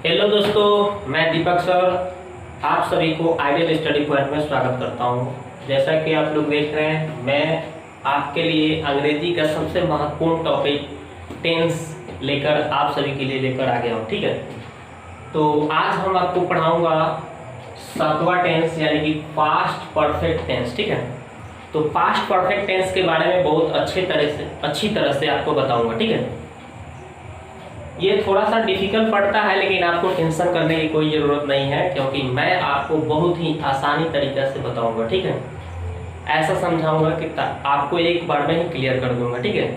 Hello दोस्तों, मैं दीपक sir आप सभी को आइडियल स्टडी पॉइंट में स्वागत करता हूं। जैसा कि आप लोग देख रहे हैं, मैं आपके लिए अंग्रेजी का सबसे महत्वपूर्ण टॉपिक टेंस लेकर आप सभी के लिए लेकर आ गया हूं। ठीक है, तो आज हम आपको पढ़ाऊंगा सातवां टेंस यानी कि पास्ट परफेक्ट टेंस। ठीक है, तो पास्ट परफेक्ट टेंस के बारे में बहुत अच्छी तरह से आपको बताऊंगा। ठीक है, ये थोड़ा सा डिफिकल्ट पड़ता है, लेकिन आपको टेंशन करने की कोई ज़रूरत नहीं है, क्योंकि मैं आपको बहुत ही आसानी तरीके से बताऊंगा। ठीक है, ऐसा समझाऊंगा कि आपको एक बार में ही क्लियर कर दूंगा। ठीक है,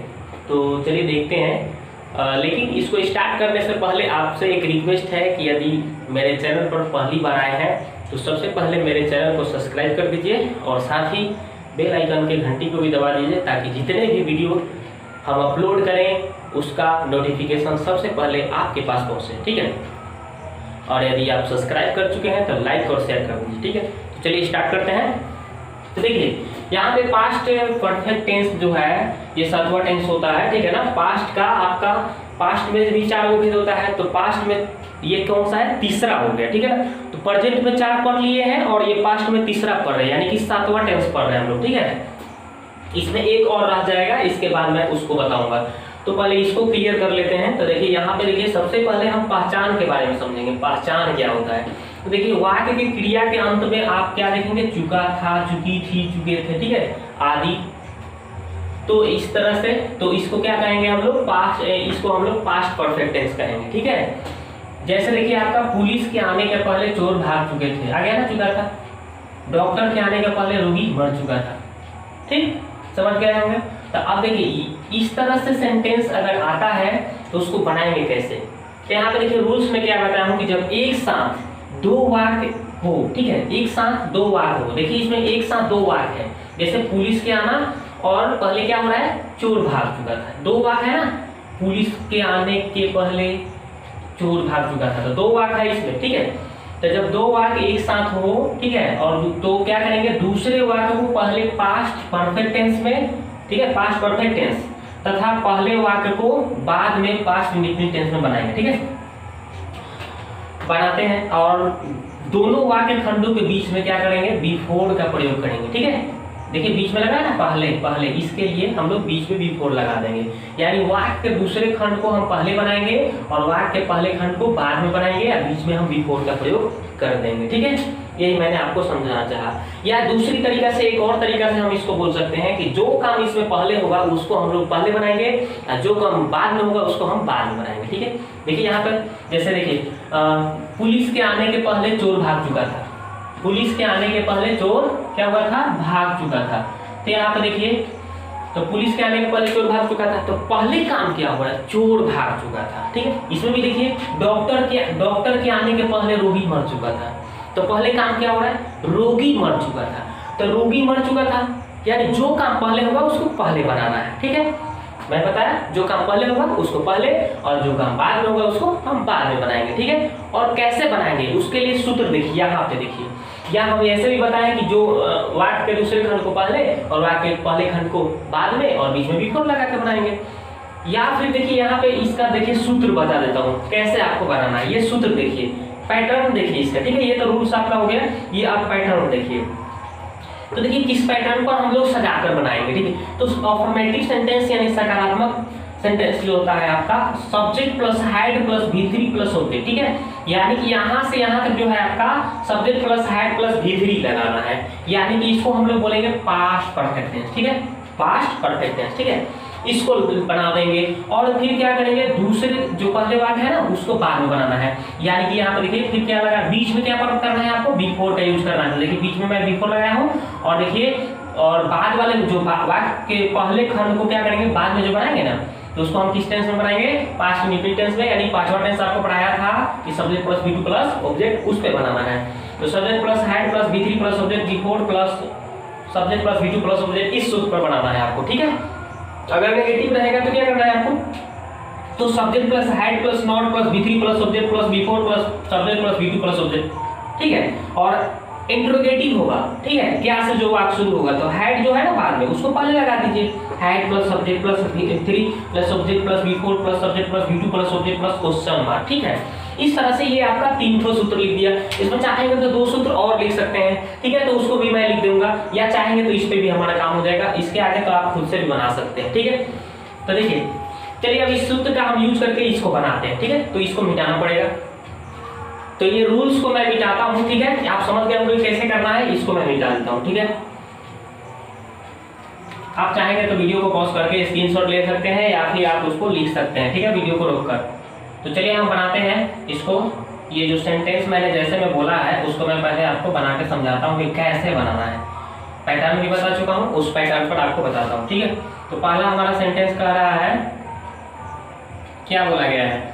तो चलिए देखते हैं। लेकिन इसको स्टार्ट करने से पहले आपसे एक रिक्वेस्ट है कि यदि मेरे चैनल पर पहली बार आए हैं तो सबसे पहले मेरे चैनल को सब्सक्राइब कर दीजिए और साथ ही बेल आइकन के घंटी को भी दबा दीजिए, ताकि जितने भी वीडियो हम अपलोड करें उसका नोटिफिकेशन सबसे पहले आपके पास पहुंचे। ठीक है, और यदि आप सब्सक्राइब कर चुके हैं तो लाइक और शेयर कर दीजिए। ठीक है, तो चलिए स्टार्ट करते हैं। तो देखिए यहाँ पे पास्ट परफेक्ट टेंस जो है ये सातवां टेंस होता है। ठीक है ना, पास्ट का आपका पास्ट में भी 4 गो भेद होता है, तो पास्ट में ये कौन सा है, तीसरा हो गया। ठीक है ना, तो प्रेजेंट में 4 पढ़ लिए हैं और ये पास्ट में तीसरा पढ़ रहे हैं, यानी कि सातवां टेंस पढ़ रहे हैं हम लोग। ठीक है, इसमें एक और रह जाएगा, इसके बाद मैं उसको बताऊंगा। तो पहले इसको क्लियर कर लेते हैं। तो देखिए यहाँ पे देखिए सबसे पहले हम पहचान के बारे में समझेंगे, पहचान क्या होता है। तो देखिए वाक्य की क्रिया के अंत में आप क्या देखेंगे, चुका था, चुकी थी, चुके थे। ठीक है, आदि। तो इस तरह से तो इसको क्या कहेंगे हम लोग, इसको हम लोग पास्ट परफेक्ट टेंस कहेंगे। ठीक है, जैसे देखिए आपका पुलिस के आने के पहले चोर भाग चुके थे, आ गया ना, चुका था। डॉक्टर के आने के पहले रोगी मर चुका था। ठीक, समझ गए होंगे। तो अब देखिए इस तरह से सेंटेंस अगर आता है तो उसको बनाएंगे कैसे। तो यहाँ पे देखिए रूल्स में क्या बताया हूँ कि जब एक साथ 2 वाक्य हो, ठीक है, एक साथ 2 वाक्य हो। देखिए इसमें एक साथ 2 वाक्य है, जैसे पुलिस के आना और पहले क्या हो रहा है, चोर भाग चुका था। 2 वाक्य है ना, पुलिस के आने के पहले चोर भाग चुका था, तो 2 वाक्य है इसमें। ठीक है, तो जब 2 वाक्य एक साथ हो, ठीक है, और तो क्या करेंगे, दूसरे वाक्य को पहले पास्ट परफेक्ट टेंस में, ठीक है, पास्ट परफेक्ट टेंस, तथा पहले वाक्य को बाद में पास्ट इंडेफिनिट टेंस में बनाएंगे। ठीक है, बनाते हैं और दोनों वाक्य खंडों के बीच में क्या करेंगे, बिफोर का प्रयोग करेंगे। ठीक है, देखिए बीच में लगा है ना, पहले इसके लिए हम लोग बीच में बिफोर लगा देंगे, यानी वाक्य के दूसरे खंड को हम पहले बनाएंगे और वाक्य के पहले खंड को बाद में बनाएंगे, या बीच में हम बिफोर का प्रयोग कर देंगे। ठीक है, यही मैंने आपको समझाना चाहा। या दूसरी तरीका से, एक और तरीका से हम इसको बोल सकते हैं कि जो काम इसमें पहले होगा उसको हम लोग पहले बनाएंगे और जो काम बाद में होगा उसको हम बाद में बनाएंगे। ठीक है, देखिए यहाँ पर जैसे देखिए पुलिस के आने के पहले चोर भाग चुका था। पुलिस के आने के पहले चोर क्या हुआ था, भाग चुका था। तो यहाँ पर देखिए, तो पुलिस के आने के पहले चोर भाग चुका था, तो पहले काम क्या हो रहा है, चोर भाग चुका था। ठीक है, इसमें भी देखिए डॉक्टर के आने के पहले रोगी मर चुका था, तो पहले काम क्या हो रहा है, रोगी मर चुका था। तो रोगी मर चुका था, यानी जो काम पहले होगा उसको पहले बनाना है। ठीक है, मैं बताया जो काम पहले होगा उसको पहले और जो काम बाद में होगा उसको हम बाद में बनाएंगे। ठीक है, और कैसे बनाएंगे उसके लिए सूत्र देखिए, यहाँ पे देखिए, या हम ऐसे भी बताएं कि जो वाक्य के दूसरे खंड को पहले और वाक्य के पहले खंड को बाद में और बीच में बिफोर लगा के बनाएंगे। या फिर देखिए यहाँ पे इसका देखिए सूत्र बता देता हूँ कैसे आपको बनाना है। ये सूत्र देखिए, पैटर्न देखिए इसका। ठीक है, ये तो रूल्स आपका हो गया, ये आप पैटर्न देखिए। तो देखिए किस पैटर्न पर हम लोग सजाकर बनाएंगे। ठीक है, तो अफर्मेटिव सेंटेंस यानी सकारात्मक सेंटेंस जो होता है आपका, subject plus head plus V3 plus object. ठीक है, यानी कि यहाँ से यहाँ तक जो है आपका subject plus head plus V3 लगाना है, यानी कि इसको हम लोग बोलेंगे पास्ट परफेक्ट टेंस। ठीक है, पास्ट परफेक्ट टेंस। ठीक है, इसको बना देंगे और फिर क्या करेंगे, दूसरे जो पहले वाक्य है ना उसको बाद में बनाना है। यानी कि यहाँ पे देखिए फिर क्या लगा, बीच में क्या करना है आपको, बिफोर का यूज करना है। देखिए बीच में मैं बिफोर लगाया हूँ, और देखिए और बाद वाले जो वाक्य के पहले खंड को क्या करेंगे, बाद में जो बनाएंगे ना, तो उसको हम किस टेंस में बनाएंगे, पास्ट इंडेफिनिट टेंस में। यानी पांचवा टेंस आपको पढ़ाया था कि subject plus V2 plus object, उस पे बनाना है। तो subject plus head plus V3 plus object, before plus subject plus V2 plus object, इस सूत्र पर बनाना है आपको। ठीक है, अगर नेगेटिव रहेगा तो क्या करना है आपको, तो subject plus head plus not plus V3 plus object plus before plus subject plus V2 plus object. ठीक है, और इंट्रोगेटिव होगा, ठीक है, क्या से जो वाक्य शुरू होगा, तो हैड जो है ना बाद में, उसको पहले लगा दीजिए, had plus subject plus V3 plus subject plus V4 plus subject plus V2 plus subject plus question mark, ठीक है। इस तरह से ये आपका 3 ठो सूत्र लिख दिया। इसमें चाहेंगे तो 2 सूत्र और लिख सकते हैं, ठीक है, तो उसको भी मैं लिख दूंगा, या चाहेंगे तो इस पे भी हमारा काम हो जाएगा। इसके आगे तो आप खुद से भी बना सकते हैं, ठीक है। तो देखिए, चलिए अब इस सूत्र का हम यूज करके इसको बनाते हैं, ठीक है। तो इसको मिटाना पड़ेगा, तो ये रूल्स को मैं मिटाता हूं, ठीक है। आप समझ गए होंगे कैसे करना है, इसको मैं मिटा देता हूं, ठीक है। आप चाहेंगे तो वीडियो को पॉज करके स्क्रीनशॉट ले सकते हैं, या फिर आप उसको लिख सकते हैं, ठीक है, वीडियो को रोककर। तो चलिए हम बनाते हैं इसको। ये जो सेंटेंस मैंने जैसे में बोला है उसको मैं पहले आपको बना के समझाता हूँ कि कैसे बनाना है। पैटर्न भी बता चुका हूँ, उस पैटर्न पर आपको बताता हूँ, ठीक है। तो पहला हमारा सेंटेंस कह रहा है, क्या बोला गया है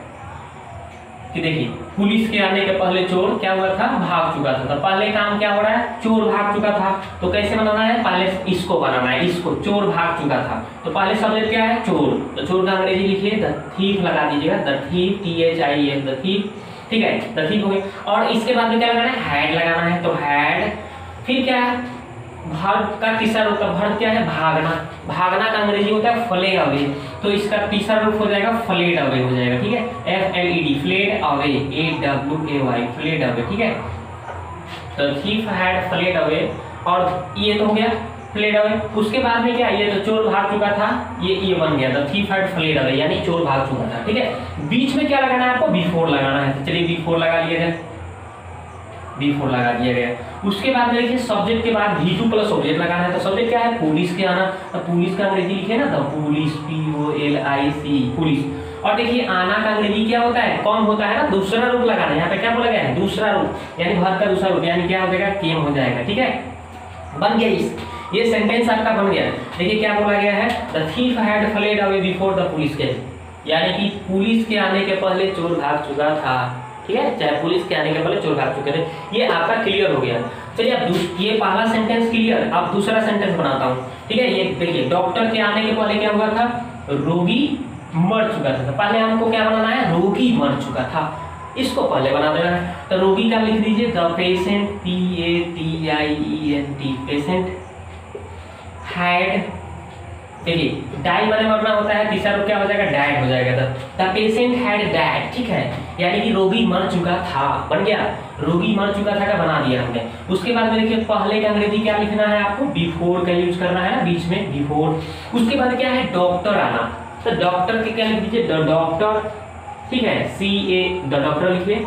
कि देखिए, पुलिस के आने के पहले चोर क्या हुआ था, भाग चुका था। तो पहले काम क्या हो रहा है, चोर भाग चुका था। तो कैसे बनाना है, पहले इसको बनाना है, इसको, चोर भाग चुका था। तो पहले सब्जेक्ट क्या है, चोर। तो चोर का अंग्रेजी लिखिए द थीफ लगा दीजिएगा, the thief, THIEF, the thief, ठीक है, द थीफ हो गया। और इसके बाद में क्या लगाना है, हैड लगाना है। तो हैड, फिर क्या है, भाग का तीसरा रूप, भाग क्या है, भागना। भागना का अंग्रेजी होता है फ्ले अवे, तो इसका तीसरा रूप हो जाएगा फ्लेड अवे हो जाएगा, ठीक है, FLED, fled away, AWAY, fled away, ठीक है। तो थीफ हैड फ्लेड अवे, और ये तो हो गया फ्लेड अवे। उसके बाद में क्या, ये तो चोर भाग चुका था, ये बन गया था थीफ हैड फ्लेड अवे, यानी चोर भाग चुका था, ठीक है। बीच में क्या लगाना है आपको, B4 लगाना है। तो चलिए B4 लगा लिया जाए, B4 लगा दिया गया। उसके बाद देखिए, सब्जेक्ट के बाद V2 प्लस ऑब्जेक्ट लगाना है। तो सब्जेक्ट क्या है, पुलिस के आना। तो पुलिस का अंग्रेजी लिखे ना, तो पुलिस, POLIC, पुलिस। और देखिए, आना का अंग्रेजी क्या होता है, कौन होता है ना, दूसरा रूप लगाना है। यहाँ पे क्या बोला गया है, दूसरा रूप, यानी वर्ब का दूसरा रूप, यानी क्या हो जाएगा, केम हो जाएगा, ठीक है। बन गया ये सेंटेंस आपका बन गया। देखिए क्या बोला गया है, the thief had fled away before the police केम, यानी कि पुलिस के आने के पहले चोर भाग चुका था, ठीक है, चाहे पुलिस के आने के पहले चोर भाग चुके थे। ये आपका क्लियर हो गया। चलिए अब ये पहला सेंटेंस क्लियर, अब दूसरा सेंटेंस बनाता हूँ, ठीक है। ये देखिए, डॉक्टर के आने के पहले क्या हुआ था, रोगी मर चुका था। तो पहले हमको क्या बनाना है, रोगी मर चुका था, इसको पहले बना देना है। तो रोगी का लिख दीजिए the patient, PATIENT, patient had, देखिए डाई माने मरना होता है, तीसरा रूप क्या हो जाएगा, डैड हो जाएगा। द पेशेंट हैड डैड, ठीक है, यानी कि रोगी मर चुका था, बन गया, रोगी मर चुका था का बना दिया हमने। उसके बाद में देखिए, पहले का अंग्रेजी क्या लिखना है आपको, बिफोर का यूज करना है ना, बीच में बिफोर। उसके बाद क्या है, डॉक्टर आना। तो डॉक्टर के क्या लिख दीजिए, द डॉक्टर, ठीक है, CA, द डॉक्टर लिखिए,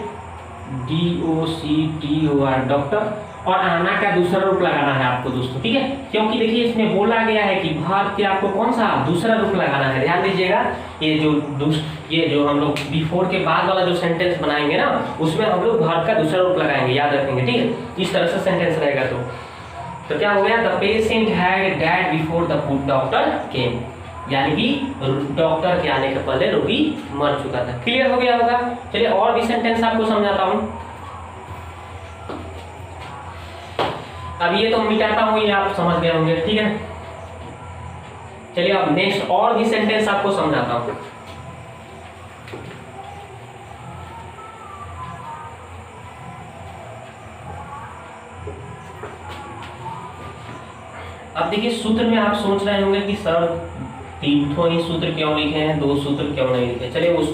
DOCTOR, डॉक्टर। और आना का दूसरा रूप लगाना है आपको दोस्तों, ठीक है, क्योंकि देखिए इसमें बोला गया है कि भाग के आपको कौन सा दूसरा रूप लगाना है। ध्यान दीजिएगा, ये जो हम लोग बिफोर के बाद वाला जो सेंटेंस बनाएंगे ना, उसमें हम लोग भाग का दूसरा रूप लगाएंगे, याद रखेंगे, ठीक है। इस तरह से सेंटेंस रहेगा। तो क्या हो गया, the patient had dad before the doctor केम, यानी कि डॉक्टर के आने के पहले रोगी मर चुका था। क्लियर हो गया होगा। चलिए और भी सेंटेंस आपको समझाता हूँ। अब ये तो मिटाता हूँ, ये आप समझ गए होंगे, ठीक है। चलिए अब नेक्स्ट और भी सेंटेंस आपको समझाता हूँ। अब देखिए, सूत्र में आप सोच रहे होंगे कि सर 3 ही सूत्र क्यों लिखे हैं, 2 सूत्र क्यों नहीं लिखे। चलिए उस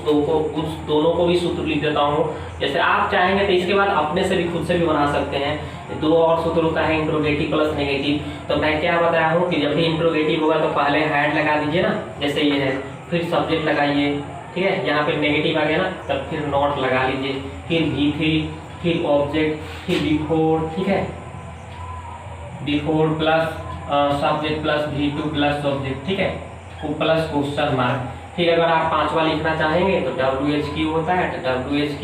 दोनों को भी सूत्र लिख देता हूँ। जैसे आप चाहेंगे तो इसके बाद अपने से भी खुद से भी बना सकते हैं। 2 और सूत्र होता है, इंट्रोगेटिव प्लस नेगेटिव। तो मैं क्या बताया हूँ कि जब भी इंट्रोगेटिव होगा तो पहले हैड लगा दीजिए ना, जैसे ये है, फिर सब्जेक्ट लगाइए, ठीक है, यहाँ पे नेगेटिव आ गया ना, तब फिर नॉट लगा लीजिए, फिर V3, फिर ऑब्जेक्ट, फिर बिफोर, ठीक है, before plus subject plus V2 plus subject, ठीक है, प्लस क्वेश्चन मार्क। फिर अगर आप 5वां लिखना चाहेंगे तो WHQ होता है, तो WHQ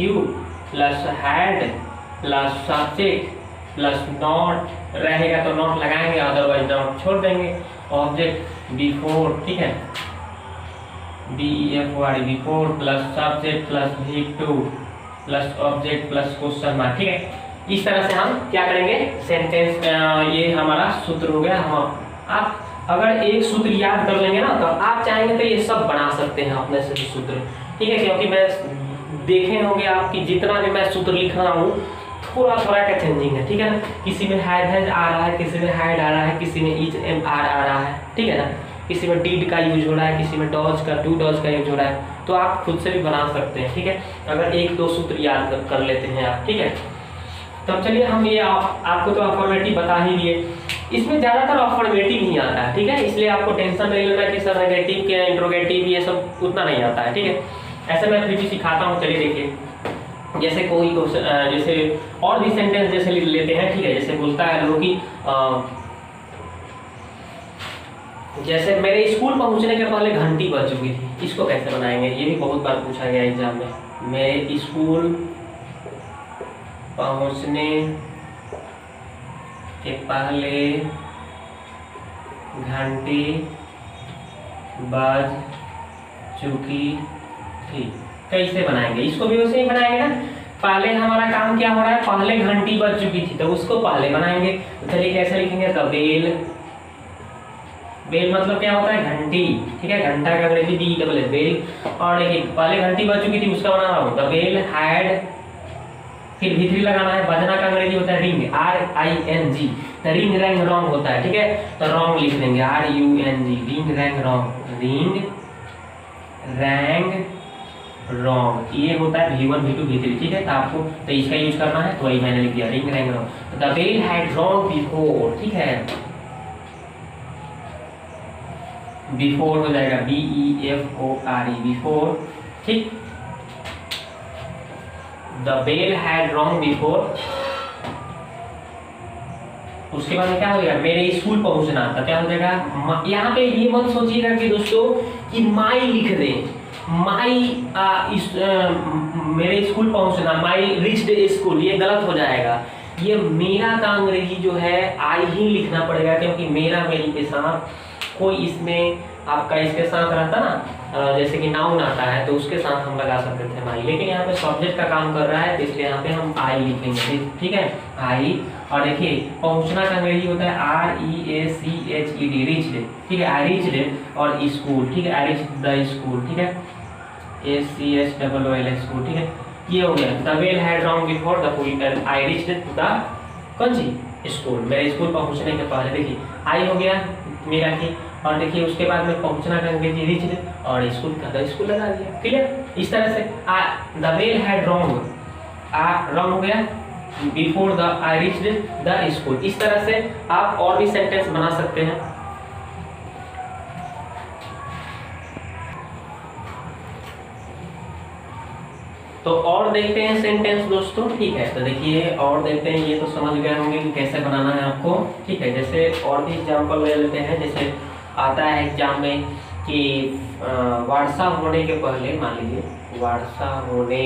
plus had plus subject plus not रहेगा तो नॉट लगाएंगे, अदरवाइज नॉट छोड़ देंगे। ऑब्जेक्ट बिफोर, ठीक है, BEFOR, before plus subject plus V2 plus object plus question mark, ठीक है। इस तरह से हम क्या करेंगे, सेंटेंस, ये हमारा सूत्र हो गया। हम आप अगर एक सूत्र याद कर लेंगे ना, तो आप चाहेंगे तो ये सब बना सकते हैं अपने से सूत्र, ठीक है, क्योंकि मैं देखे होंगे आपकी जितना भी मैं सूत्र लिख रहा हूँ, थोड़ा थोड़ा का चेंजिंग है, ठीक है ना। किसी में हैज आ रहा है, किसी में हैड आ रहा है, किसी में इज एम आर आ रहा है, ठीक है ना। किसी में डिड का यूज हो रहा है, किसी में डॉज का, डू डॉज का यूज हो रहा है। तो आप खुद से भी बना सकते हैं, ठीक है, अगर एक दो सूत्र याद कर लेते हैं आप, ठीक है। तब चलिए हम ये आपको तो अफर्मेटिव बता ही दिए, इसमें ज़्यादातर अफर्मेटिव नहीं आता है, ठीक है, इसलिए आपको टेंशन नहीं लेना कि सर नेगेटिव के इंट्रोगेटिव ये सब उतना नहीं आता है, ठीक है। ऐसे मैं फिर भी सिखाता हूँ। चलिए देखिए, जैसे कोई जैसे और भी सेंटेंस जैसे लेते हैं, ठीक है। जैसे बोलता है लोग कि जैसे मेरे स्कूल पहुंचने के पहले घंटी बज चुकी थी, इसको कैसे बनाएंगे, ये भी बहुत बार पूछा गया एग्जाम में। मेरे स्कूल पहुंचने के पहले घंटी बज चुकी थी, कैसे बनाएंगे इसको भी वैसे ही बनाएंगे ना। पहले हमारा काम क्या हो रहा है, पहले घंटी बज चुकी थी तो उसको पहले बनाएंगे। तो चलिए कैसे लिखेंगे, द बेल, बेल मतलब क्या होता है, घंटी, ठीक है, घंटा का अंग्रेजी बी डबल एल, बेल। और देखिए पहले घंटी बज चुकी थी उसका बना रहा हूँ, द बेल हैड, फिर भी लगाना है, बजना का अंग्रेजी होता है ring, R I N G, तो रिंग रैंग रॉन्ग होता है, ठीक है, तो रॉन्ग लिख देंगे, R U N G, ring rang wrong, ring rang wrong, ये होता है V1 V2 V3, ठीक है। तो आपको तो इसका यूज करना है, तो वही मैंने लिख दिया, रिंग रैंग रॉन्ग। तो the bell had wrong before, ठीक है, बिफोर हो जाएगा BEFORE, बिफोर, ठीक। The bell had wrong before, उसके बाद में क्या हो जाएगा, मेरे स्कूल पहुंचना था, क्या हो जाएगा, यहाँ पे ये मत सोचिएगा कि दोस्तों कि माई लिख दें, माई मेरे स्कूल पहुंचना, माई रिच्ड स्कूल, ये गलत हो जाएगा। ये मेरा का अंग्रेजी जो है आई ही लिखना पड़ेगा, क्योंकि मेरा मेरी के साथ कोई इसमें आपका इसके साथ रहता ना, जैसे कि नाउन आता है तो उसके साथ हम लगा सकते थे माई, लेकिन यहाँ पे सब्जेक्ट का काम कर रहा है तो इसलिए यहाँ पे हम आई लिखेंगे, ठीक है, आई। और देखिए पहुंचना का अंग्रेजी होता है REACHED, रिच्ड, ठीक है, आई रिच्ड, और स्कूल, ठीक है, आई रिच्ड द स्कूल, ठीक है, SCHOOL स्कूल, ठीक है। ये हो गया, the bell had wrong before the full, I reached the कौन सी स्कूल, मेरे स्कूल पहुंचने के पहले, देखिए आई हो गया मेरा की, और देखिए उसके बाद में पहुंचना का अंग्रेजी रिच्ड, और स्कूल का द स्कूल लगा दिया, क्लियर। इस तरह से the bell had wrong, wrong हो गया, before the I reached the school. इस तरह से आप और भी सेंटेंस बना सकते हैं। तो और देखते हैं सेंटेंस दोस्तों, ठीक है। तो देखिए और देखते हैं, ये तो समझ गए होंगे कि कैसे बनाना है आपको, ठीक है। जैसे और भी एग्जाम्पल ले लेते हैं, जैसे आता है एग्जाम में कि वर्षा होने के पहले, मान लीजिए वर्षा होने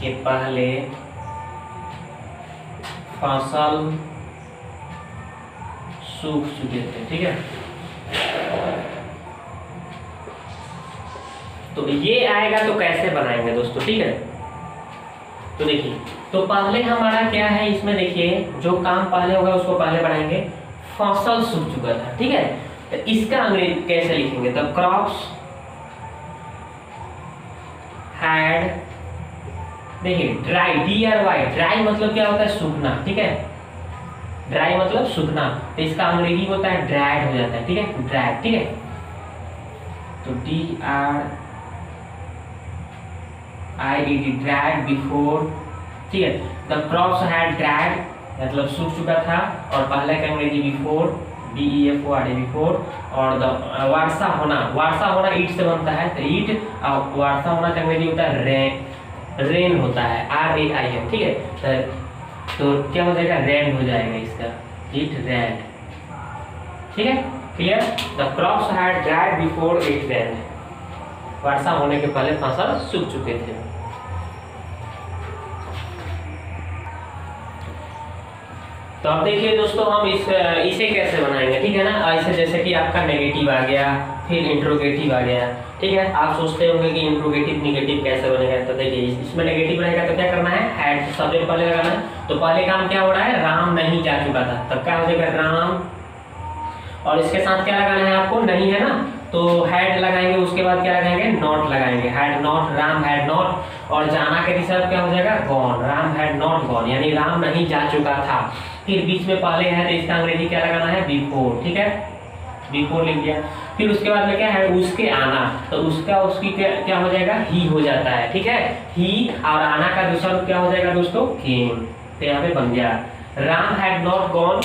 के पहले फसल सूख चुके थे, ठीक है। तो ये आएगा तो कैसे बनाएंगे दोस्तों, ठीक है। तो देखिए, तो पहले हमारा क्या है इसमें, देखिए जो काम पहले होगा उसको पहले बढ़ाएंगे, फसल सूख चुका था, ठीक है। तो इसका अंग्रेजी कैसे लिखेंगे, द क्रॉप्स हैड, देखिए ड्राई, DRY, ड्राई मतलब क्या होता है, सूखना, ठीक है, ड्राई मतलब सूखना, तो इसका अंग्रेजी होता है ड्राइड हो जाता है, ठीक है, ड्राइड, ठीक है। तो DRIED, ड्राइड बिफोर, ठीक है। द क्रॉप्स हैड ड्राइड मतलब सूख चुका था, और पहले का अंग्रेजी बिफोर, BEFORE, बिफोर। और द वर्षा होना, वर्षा होना ईट से बनता है, तो ईट, और वर्षा होना का अंग्रेजी होता है रेन होता है, RAIN, ठीक है। तो क्या हो जाएगा, रेन हो जाएगा इसका, इट रेन, ठीक है, clear. The crops had dried before it rain, वर्षा होने के पहले फसल सूख चुके थे। तो अब देखिए दोस्तों हम इसे कैसे बनाएंगे, ठीक है ना। ऐसे जैसे कि आपका नेगेटिव आ गया, फिर इंट्रोगेटिव आ गया, ठीक है। आप सोचते होंगे कि इंट्रोगेटिव निगेटिव कैसे बनेगा, तो देखिए इसमें नेगेटिव रहेगा तो क्या करना है, हैड सब्जेक्ट पहले लगाना है। तो पहले काम क्या हो रहा है, राम नहीं जा चुका था, तब क्या हो जाएगा, राम, और इसके साथ क्या लगाना है आपको, नहीं है ना, तो हैड लगाएंगे, उसके बाद क्या लगाएंगे, नॉट लगाएंगे, had not, Ram had not, और जाना के तीसरा क्या हो जाएगा gone, Ram had not gone यानी राम नहीं जा चुका था। फिर बीच में पहले है तो इसका अंग्रेजी क्या लगाना है बिफोर, ठीक है बिफोर लिख दिया। फिर उसके बाद में क्या है उसके आना, तो उसका उसकी क्या हो जाएगा ही हो जाता है, ठीक है ही, और आना का दूसरा क्या हो जाएगा दोस्तों केम। तो यहाँ पे बन गया Ram had not gone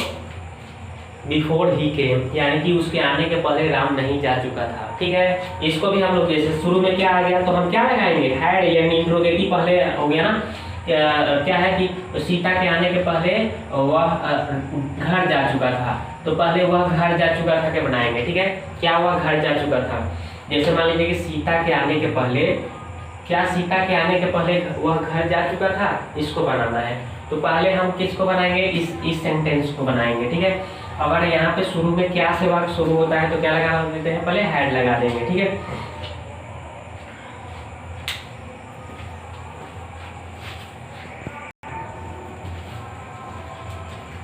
before he came, यानी कि उसके आने के पहले राम नहीं जा चुका था, ठीक है। इसको भी हम लोग जैसे शुरू में क्या आ गया तो हम क्या लगाएंगे हैड, यानी इंट्रोगेटिव पहले हो गया ना, क्या है कि सीता के आने के पहले वह घर जा चुका था, तो पहले वह घर जा चुका था क्या बनाएंगे, ठीक है क्या वह घर जा चुका था। जैसे मान लीजिए कि सीता के आने के पहले, क्या सीता के आने के पहले वह घर जा चुका था, इसको बनाना है। तो पहले हम किसको बनाएंगे इस सेंटेंस को बनाएंगे, ठीक है। अगर यहाँ पे शुरू में क्या से वाक्य शुरू होता है तो क्या लगा देते हैं पहले हैड लगा देंगे, ठीक है।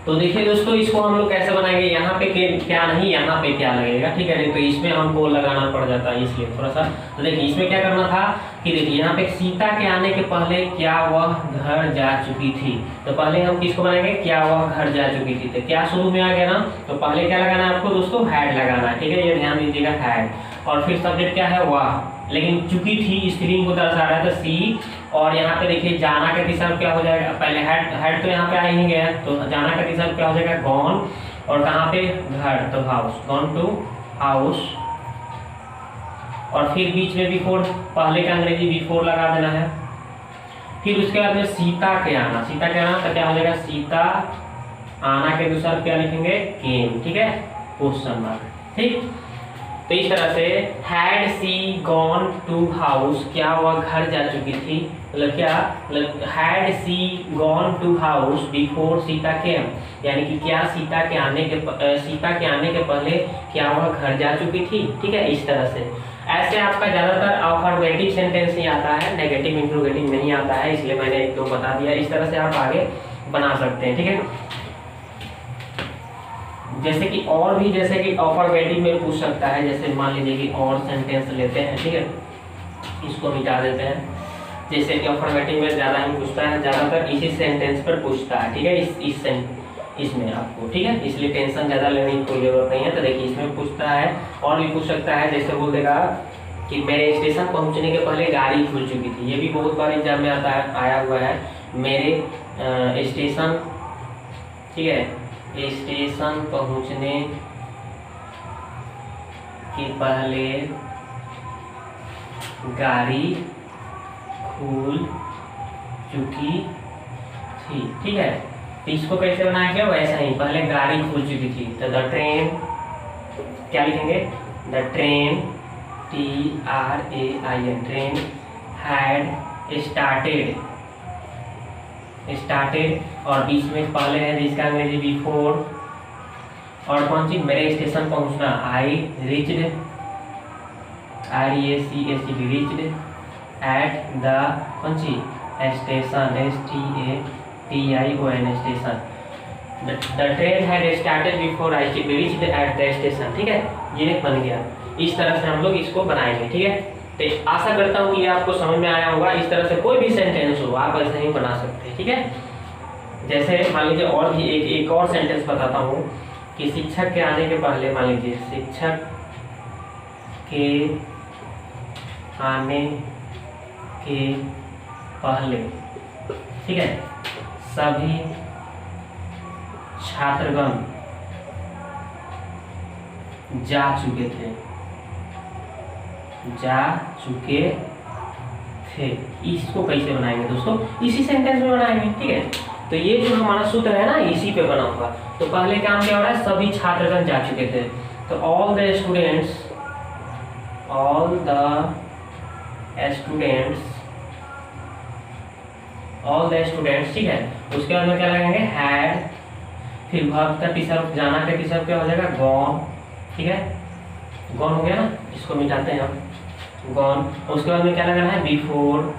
तो देखिए दोस्तों इसको हम लोग कैसे बनाएंगे, यहाँ पे क्या नहीं यहाँ पे क्या लगेगा, ठीक है। नहीं तो इसमें हमको लगाना पड़ जाता है इसलिए थोड़ा सा। तो देखिए इसमें क्या करना था कि देखिए यहाँ पे सीता के आने के पहले क्या वह घर जा चुकी थी, तो पहले हम किसको बनाएंगे क्या वह घर जा चुकी थी। तो क्या शुरू में आ गया ना, तो पहले क्या लगाना है आपको दोस्तों हैड लगाना है, ठीक है ये ध्यान दीजिएगा हैड। और फिर सब्जेक्ट क्या है वह, लेकिन चुकी थी स्त्रीलिंग को दर्शा रहा है तो सी। और यहाँ पे देखिए जाना का तीसरा क्या हो जाएगा, पहले हैड तो यहाँ पे आ ही गया, तो जाना का तीसरा क्या हो जाएगा गॉन, और कहाँ पे घर तो हाउस, गॉन टू हाउस। और फिर बीच में बिफोर, पहले का अंग्रेजी बिफोर लगा देना है। फिर उसके बाद में सीता के आना, सीता के आना तो क्या हो जाएगा सीता आना के दूसरा क्या लिखेंगे केम, ठीक है क्वेश्चन मार्क, ठीक। तो इस तरह से had she gone to house, क्या वह घर जा चुकी थी, मतलब क्या मतलब had she gone to house before Sita came, यानी कि क्या सीता के आने के पहले क्या वह घर जा चुकी थी, ठीक है इस तरह से। ऐसे आपका ज्यादातर अफर्मेटिव सेंटेंस ही आता है, नेगेटिव इंट्रोगेटिव नहीं आता है, इसलिए मैंने एक दो बता दिया। इस तरह से आप आगे बना सकते हैं, ठीक है। जैसे कि और भी जैसे कि अफर्मेटिव में पूछ सकता है, जैसे मान लीजिए कि और सेंटेंस लेते हैं, ठीक है इसको मिटा देते हैं। जैसे कि अफर्मेटिव में ज़्यादा ही पूछता है, ज़्यादातर इसी सेंटेंस पर पूछता है, ठीक है इसमें आपको, ठीक है इसलिए टेंशन ज़्यादा लेने की कोई जरूरत नहीं है। तो देखिए इसमें पूछता है, और भी पूछ सकता है, जैसे बोल देगा कि मेरे स्टेशन पहुंचने के पहले गाड़ी खुल चुकी थी, ये भी बहुत बार एग्जाम में आया हुआ है। मेरे स्टेशन, ठीक है स्टेशन पहुंचने के पहले गाड़ी खुल चुकी थी, ठीक है। तो इसको कैसे बनाएंगे वैसा ही, पहले गाड़ी खुल चुकी थी तो द ट्रेन क्या लिखेंगे, the train TRAIN train had started, और बीच में पहले है जिसका अंग्रेजी बिफोर, और कौन सी मेरे स्टेशन पहुंचना I reached reached at the कौन सी station STATION station, the train had started before I reached at the station, ठीक है ये बन गया। इस तरह से हम लोग इसको बनाएंगे, ठीक है। तो आशा करता हूँ कि ये आपको समझ में आया होगा। इस तरह से कोई भी सेंटेंस हो आप ऐसे ही बना सकते हैं, ठीक है। जैसे मान लीजिए और भी एक और सेंटेंस बताता हूँ कि शिक्षक के आने के पहले, मान लीजिए शिक्षक के आने के पहले, ठीक है सभी छात्रगण जा चुके थे। इसको कैसे बनाएंगे दोस्तों, इसी सेंटेंस में बनाएंगे, ठीक है। तो ये जो हमारा सूत्र है ना इसी पे बना होगा। तो पहले काम क्या हो रहा है, सभी छात्रगण जा चुके थे, तो ऑल द स्टूडेंट्स, ठीक है। उसके बाद में क्या लगाएंगे हैड, फिर वर्ब का तीसरा जाना का तीसरा क्या हो जाएगा गॉन, ठीक है गॉन हो गया ना, इसको मिटाते हैं हम गॉन। उसके बाद में क्या लगाना है बिफोर,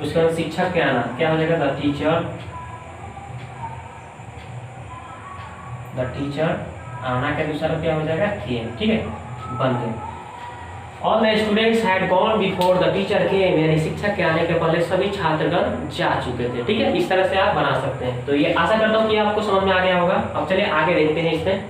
उसके बाद शिक्षक के आना क्या हो जाएगा द टीचर, आना के दूसरा क्या हो जाएगा केम, ठीक है बन गए। All the students had gone before the teacher came, यानी शिक्षक के आने के पहले सभी छात्रगण जा चुके थे। ठीक है, इस तरह से आप बना सकते हैं। तो ये आशा करता हूँ कि आपको समझ में आ गया होगा। अब चलिए आगे देखते हैं इसमें।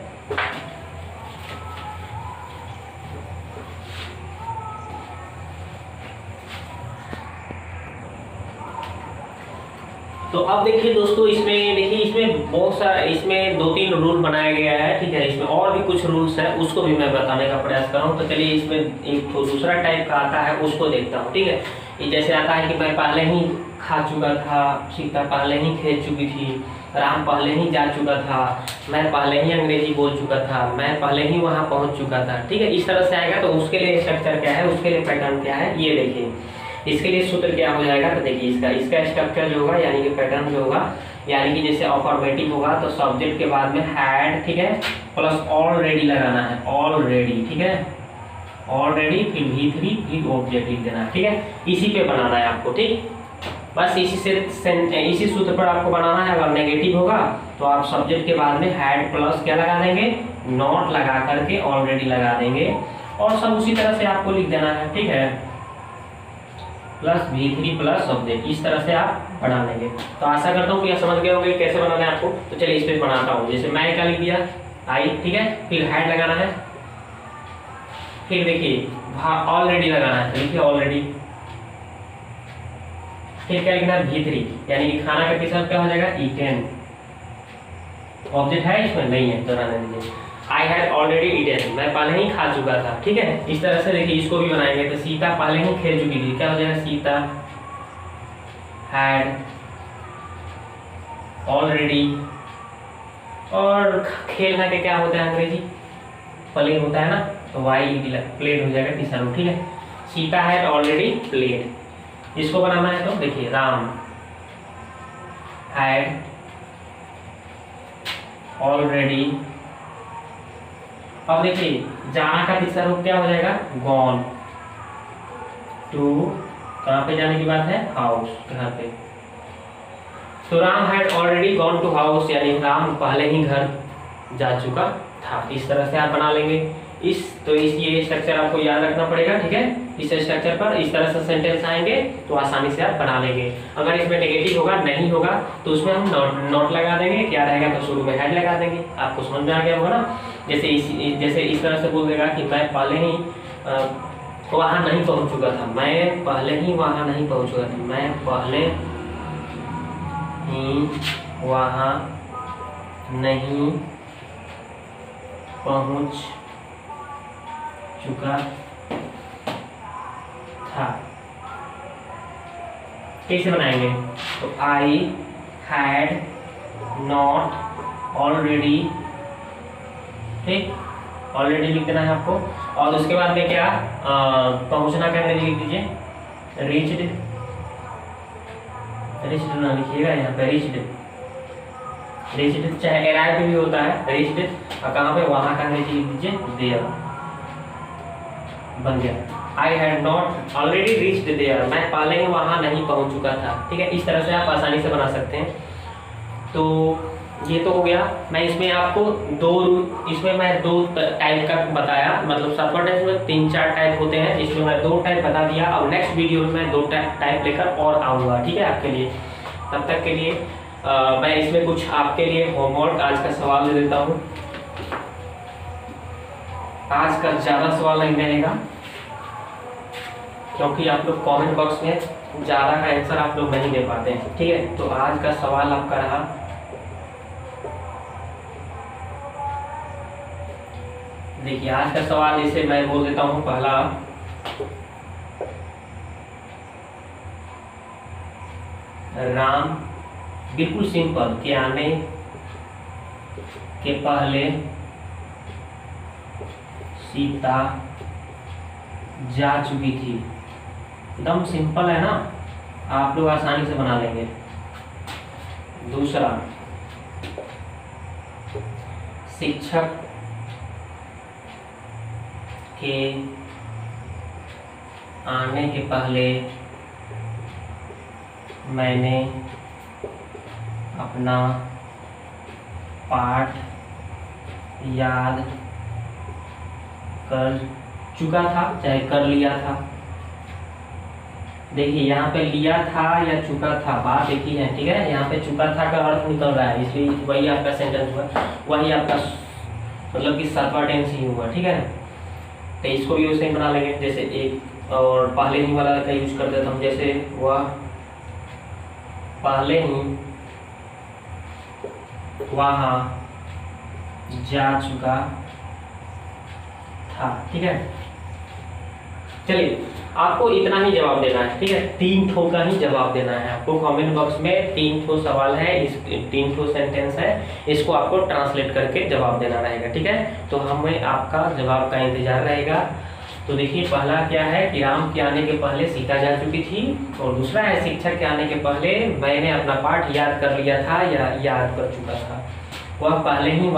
तो अब देखिए दोस्तों, इसमें बहुत सारा, इसमें 2-3 रूल बनाया गया है। ठीक है, इसमें और भी कुछ रूल्स है, उसको भी मैं बताने का प्रयास कर रहा हूँ। तो चलिए इसमें एक तो दूसरा टाइप का आता है, उसको देखता हूँ। ठीक है, ये जैसे आता है कि मैं पहले ही खा चुका था, सीता पहले ही खेल चुकी थी, राम पहले ही जा चुका था, मैं पहले ही अंग्रेजी बोल चुका था, मैं पहले ही वहाँ पहुँच चुका था। ठीक है, इस तरह से आएगा। तो उसके लिए स्ट्रक्चर क्या है, उसके लिए पैटर्न क्या है, ये देखिए। इसके लिए सूत्र क्या हो जाएगा, तो देखिए इसका स्ट्रक्चर जो होगा, यानी कि पैटर्न जो होगा, यानी कि जैसे अफर्मेटिव होगा तो सब्जेक्ट के बाद में हैड, ठीक है, प्लस ऑलरेडी लगाना है, ऑलरेडी। ठीक है, ऑलरेडी, फिर V3, फिर ऑब्जेक्ट लिख देना है। ठीक है, इसी पे बनाना है आपको। ठीक, बस इसी सूत्र पर आपको बनाना है। अगर नेगेटिव होगा तो आप सब्जेक्ट के बाद में हैड प्लस क्या लगा देंगे, नॉट लगा करके ऑलरेडी लगा देंगे, और सब उसी तरह से आपको लिख देना है। ठीक है, प्लस V3 प्लस सब्जेक्ट, इस तरह से आप बना लेंगे। तो आशा करता हूँ कि आप समझ गए होंगे कैसे बनाना है आपको। तो चलिए इस पे बनाता हूँ। जैसे मैं क्या लिख दिया, आई, ठीक है, फिर हैड लगाना है, फिर देखिए ऑलरेडी लगाना है, देखिए ऑलरेडी, फिर क्या लिखना है, V3, यानी कि खाना का तीसरा क्या हो जाएगा, ईटेन। ऑब्जेक्ट है इसमें, नहीं है तो रहने दीजिए। आई हैड ऑलरेडी ईटेन, मैं पहले ही खा चुका था। ठीक है, इस तरह से देखिए इसको भी बनाएंगे। तो सीता पहले ही खेल चुकी थी, क्या हो जाएगा, सीता हैड ऑलरेडी, और खेलना के क्या होता है अंग्रेजी, प्ले होता है ना, तो वाई प्लेड हो जाएगा तीसरा रूप। ठीक है, सीता हैड ऑलरेडी प्लेड। इसको बनाना है तो देखिए राम हैड ऑलरेडी। अब देखिए जाना का तीसरा रूप क्या हो जाएगा, गॉन टू, कहाँ पे जाने की बात है, हाउस, घर पे। तो Ram had already gone to house, यानी राम पहले ही घर जा चुका था। इस तरह से आप बना लेंगे। ये स्ट्रक्चर आपको याद रखना पड़ेगा। ठीक है, इस स्ट्रक्चर पर इस तरह से सेंटेंस आएंगे तो आसानी से आप बना लेंगे। अगर इसमें नेगेटिव होगा, नहीं होगा, तो उसमें हम नॉट लगा देंगे। क्या रहेगा, तो शुरू में हैड लगा देंगे। आपको समझ में आ गया होगा ना। जैसे इस तरह से बोल देगा कि मैं पहले ही वहाँ नहीं पहुँच चुका था, मैं पहले ही वहाँ नहीं पहुँच चुका था, मैं पहले ही वहाँ नहीं पहुँच चुका था। कैसे बनाएंगे, तो आई हैड नॉट ऑलरेडी, ठीक, ऑलरेडी लिख देना है आपको। और उसके बाद में क्या, पहुंचना का अंग्रेजी लिख दीजिए, रीच्ड, रीच्ड ना लिखिएगा यहाँ पे, रीच्ड, रीच्ड चाहे अराइव भी होता है, रीच्ड, और कहाँ पे, वहाँ का अंग्रेजी लिख दीजिए, देयर, बन गया। I had not already reached there, मैं पहले ही वहाँ नहीं पहुँच चुका था। ठीक है, इस तरह से आप आसानी से बना सकते हैं। तो ये तो हो गया। मैं इसमें आपको मैं दो टाइप का बताया, मतलब सफर टेंस में 3-4 टाइप होते हैं, इसमें मैं 2 टाइप बता दिया। अब नेक्स्ट वीडियो में मैं 2 टाइप लेकर और आऊँगा। ठीक है, आपके लिए। तब तक के लिए मैं इसमें कुछ आपके लिए होमवर्क, आज का सवाल दे देता हूँ। आज का ज़्यादा सवाल नहीं रहेगा, क्योंकि आप लोग कमेंट बॉक्स में ज़्यादा का आंसर आप लोग नहीं दे पाते हैं। ठीक है, तो आज का सवाल आपका रहा, देखिए आज का सवाल, इसे मैं बोल देता हूँ पहला, राम बिल्कुल सिंपल, के आने के पहले सीता जा चुकी थी। एकदम सिंपल है ना, आप लोग आसानी से बना लेंगे। दूसरा, शिक्षक के आने के पहले मैंने अपना पाठ याद कर चुका था चाहे कर लिया था। देखिए यहाँ पे लिया था या चुका था, बात एक ही है, ठीक है। यहाँ पे चुका था का अर्थ निकल रहा है, इसलिए वही आपका सेंटेंस हुआ, वही आपका मतलब कि सातवां टेंस ही हुआ, ठीक है ना। तो इसको भी वैसे ही बना लेंगे, जैसे एक और पहले ही वाला का यूज कर देता हम, जैसे वह पहले ही वहाँ जा चुका था, ठीक है। चलिए आपको इतना ही जवाब देना है, ठीक है। 3 ठो का ही जवाब देना है आपको। कमेंट बॉक्स में 3 ठो सवाल है, इस 3 ठो सेंटेंस है, इसको आपको ट्रांसलेट करके जवाब देना रहेगा, ठीक है। तो हमें आपका जवाब का इंतजार रहेगा। तो देखिए पहला क्या है कि राम के आने के पहले सीता जा चुकी थी, और दूसरा है शिक्षक के आने के पहले मैंने अपना पाठ याद कर लिया था या याद कर चुका था। वह पहले ही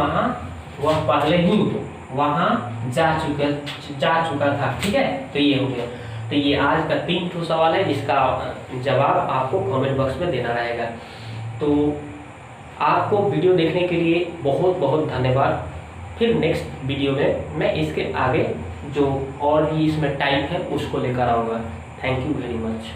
वहाँ जा चुका था, ठीक है। तो ये हो गया। तो ये आज का 3 ठो सवाल है, जिसका जवाब आपको कमेंट बॉक्स में देना रहेगा। तो आपको वीडियो देखने के लिए बहुत बहुत धन्यवाद। फिर नेक्स्ट वीडियो में मैं इसके आगे जो और भी इसमें टाइप है उसको लेकर आऊँगा। Thank you very much.